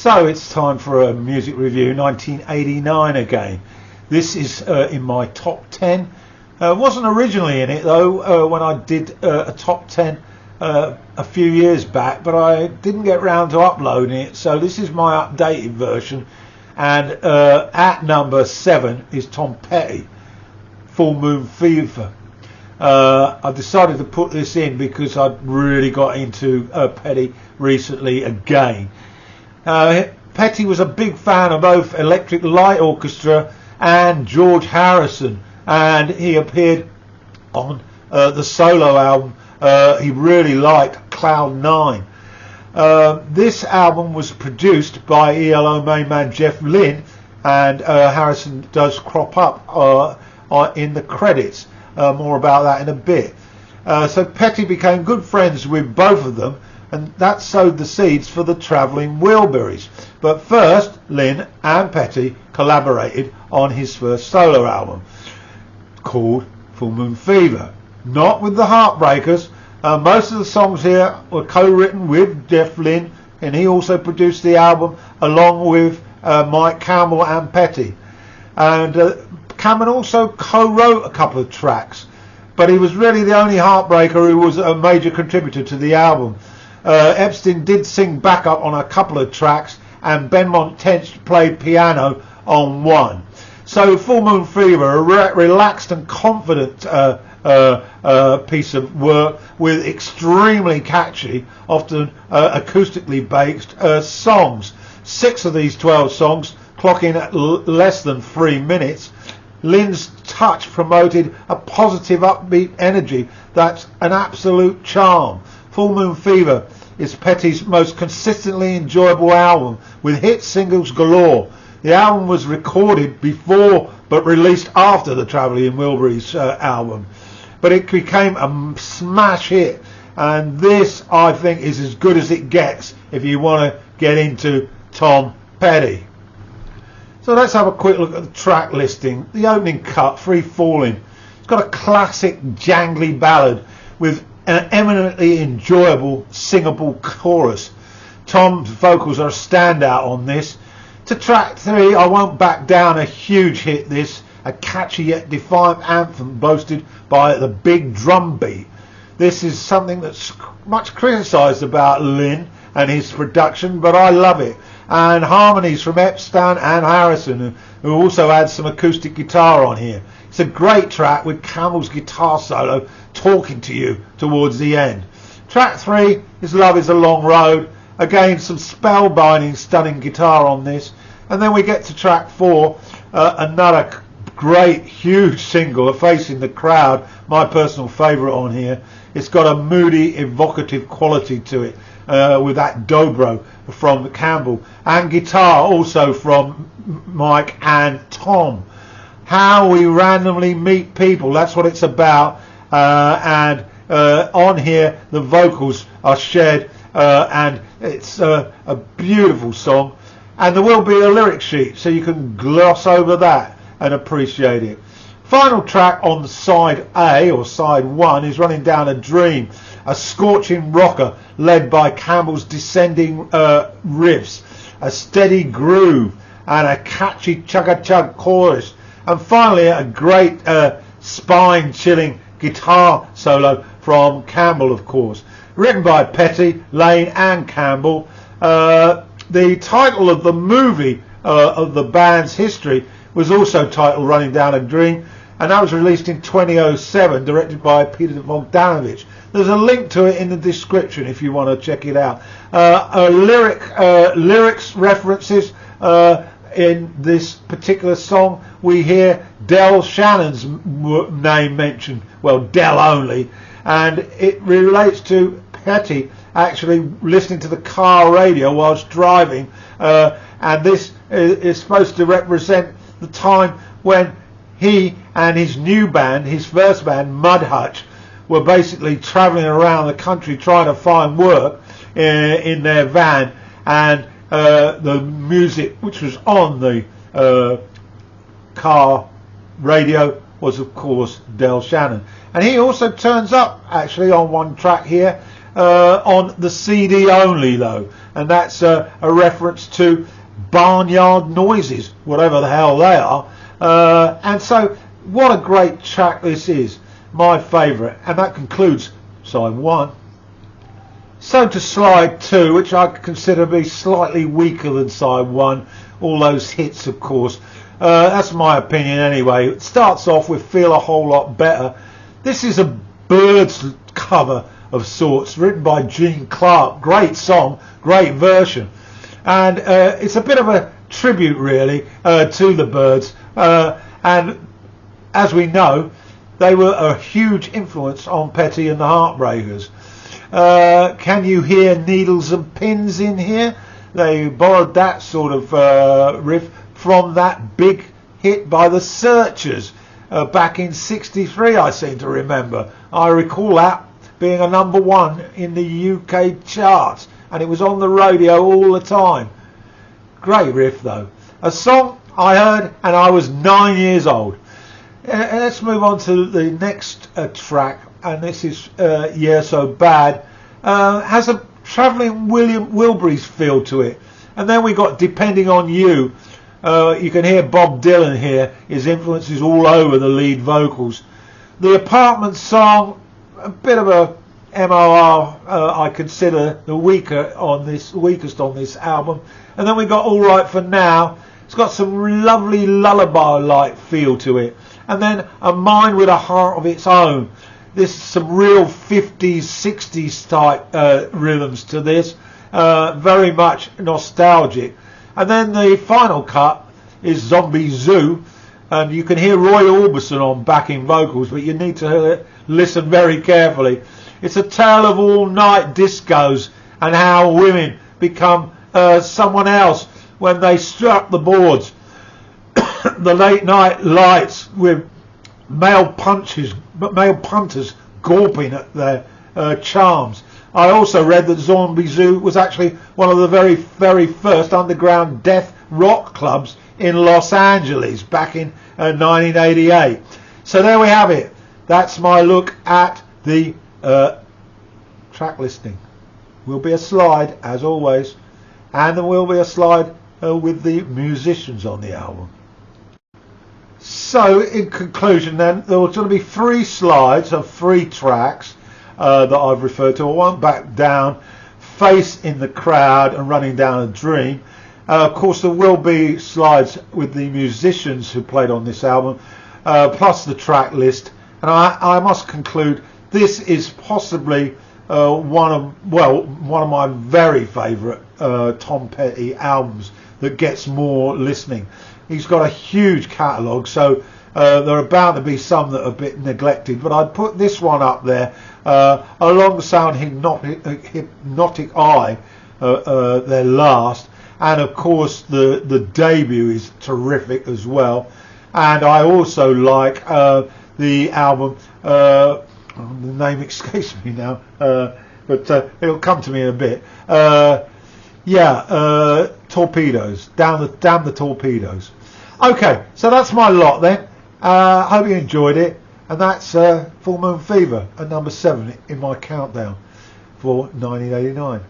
So it's time for a music review, 1989 again. This is in my top 10. Wasn't originally in it though when I did a top 10 a few years back, but I didn't get round to uploading it, so this is my updated version. And at number 7 is Tom Petty, Full Moon Fever. I decided to put this in because I'd really got into Petty recently again. Petty was a big fan of both Electric Light Orchestra and George Harrison, and he appeared on the solo album. He really liked Cloud 9. This album was produced by ELO main man Jeff Lynne, and Harrison does crop up in the credits. More about that in a bit. So Petty became good friends with both of them, and that sowed the seeds for the Travelling Wilburys. But first, Lynne and Petty collaborated on his first solo album called Full Moon Fever. Not with the Heartbreakers. Most of the songs here were co-written with Jeff Lynne, and he also produced the album along with Mike Campbell and Petty. And Cameron also co-wrote a couple of tracks, but he was really the only Heartbreaker who was a major contributor to the album. Epstein did sing backup on a couple of tracks, and Benmont Tench played piano on one. So Full Moon Fever, a relaxed and confident piece of work with extremely catchy, often acoustically based songs. 6 of these 12 songs clocking at less than 3 minutes. Lynne's touch promoted a positive, upbeat energy that's an absolute charm. Full Moon Fever is Petty's most consistently enjoyable album, with hit singles galore. The album was recorded before but released after the Travelling Wilburys album, but it became a smash hit, and this I think is as good as it gets if you want to get into Tom Petty. So let's have a quick look at the track listing. The opening cut, Free Fallin', it's got a classic jangly ballad with an eminently enjoyable singable chorus. Tom's vocals are a standout on this. To track 3, I Won't Back Down, a huge hit this, a catchy yet defiant anthem boasted by the big drum beat. This is something that's much criticised about Lynne and his production, but I love it. And harmonies from Epstein and Harrison, who also adds some acoustic guitar on here. It's a great track with Campbell's guitar solo talking to you towards the end. Track 3 is Love Is a Long Road. Again, some spellbinding, stunning guitar on this. And then we get to track 4, another great, huge single, Facing the Crowd, my personal favourite on here. It's got a moody, evocative quality to it, with that dobro from Campbell, and guitar also from Mike and Tom. How we randomly meet people, that's what it's about. And on here the vocals are shared, and it's a beautiful song, and there will be a lyric sheet so you can gloss over that and appreciate it. Final track on side A, or side 1, is Running Down a Dream, a scorching rocker led by Campbell's descending riffs, a steady groove and a catchy chugga-chug chorus, and finally a great spine-chilling guitar solo from Campbell, of course. Written by Petty, Lane and Campbell. The title of the movie of the band's history was also titled Running Down a Dream, and that was released in 2007, directed by Peter Bogdanovich. There's a link to it in the description if you want to check it out. Lyrics references in this particular song. We hear Del Shannon's name mentioned, well, Del only, and it relates to Petty actually listening to the car radio whilst driving, and this is supposed to represent the time when he and his new band, his first band, Mudhutch, were basically travelling around the country trying to find work in their van, and the music which was on the car radio was of course Del Shannon, and he also turns up actually on one track here on the CD only though, and that's a reference to barnyard noises, whatever the hell they are. And so what a great track this is, my favourite, and that concludes side 1. So to slide 2, which I consider to be slightly weaker than side 1, all those hits of course. That's my opinion anyway. It starts off with Feel a Whole Lot Better. This is a Byrds cover of sorts, written by Gene Clark. Great song, great version. And it's a bit of a tribute really to the Byrds. And as we know, they were a huge influence on Petty and the Heartbreakers. Can you hear needles and pins in here? They borrowed that sort of riff from that big hit by the Searchers back in '63, I seem to remember. I recall that being a #1 in the UK charts, and it was on the radio all the time. Great riff though. A song I heard and I was 9 years old. Let's move on to the next track, and this is Yeah So Bad. Has a travelling William Wilburys feel to it. And then we got Depending on You. You can hear Bob Dylan here. His influence is all over the lead vocals. The Apartment song, a bit of a MOR, I consider the weakest on this album. And then we got All Right for Now. It's got some lovely lullaby-like feel to it. And then A Mind with a Heart of Its Own. There's some real 50s, 60s type rhythms to this. Very much nostalgic. And then the final cut is Zombie Zoo. And you can hear Roy Orbison on backing vocals, but you need to listen very carefully. It's a tale of all-night discos and how women become someone else when they struck the boards. The late night lights with male punters gawping at their charms. I also read that Zombie Zoo was actually one of the very, very first underground death rock clubs in Los Angeles back in 1988. So there we have it. That's my look at the track listing. Will be a slide as always, and there will be a slide with the musicians on the album. So in conclusion then, there was going to be 3 slides of 3 tracks that I've referred to. I won't back down, Face in the Crowd and Running Down a Dream. Of course there will be slides with the musicians who played on this album, plus the track list. And I must conclude, this is possibly one of my very favourite Tom Petty albums that gets more listening. He's got a huge catalogue, so there are bound to be some that are a bit neglected, but I'd put this one up there alongside Hypnotic Eye, their last, and of course the debut is terrific as well. And I also like the album, the name escapes me now, but it'll come to me in a bit. Torpedoes, Damn the Torpedoes. Okay, so that's my lot then. Hope you enjoyed it, and that's Full Moon Fever at number 7 in my countdown for 1989.